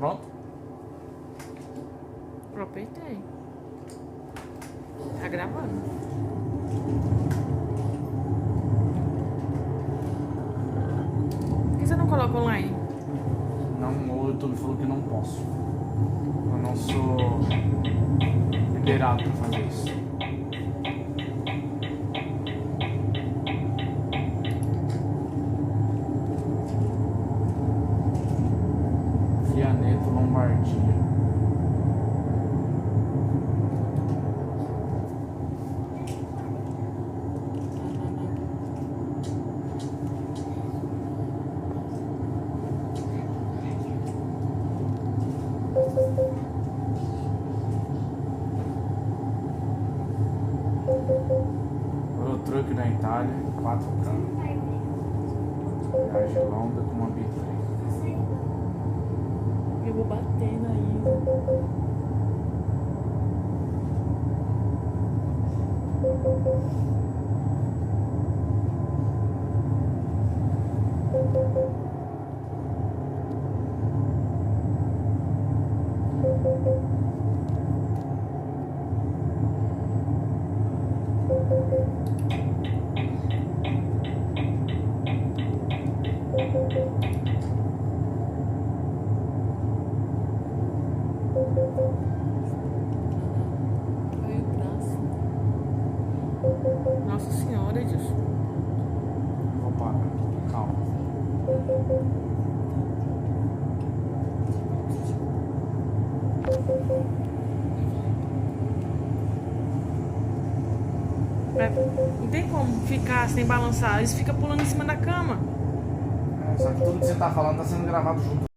Pronto? Aproveitei. Tá gravando. Por que você não coloca online? Não, o YouTube falou que não posso. Eu não sou liberado pra fazer isso. Vianeto Lombardia. Eurotruck na Itália, 4 câmbios. Viagem longa com uma bitrem. Eu vou bater na Isa. Ai, o braço. Nossa senhora, Edilson. Vou parar. Calma. Não tem como ficar sem balançar. Isso fica pulando em cima da cama. Só que tudo que você tá falando tá sendo gravado junto.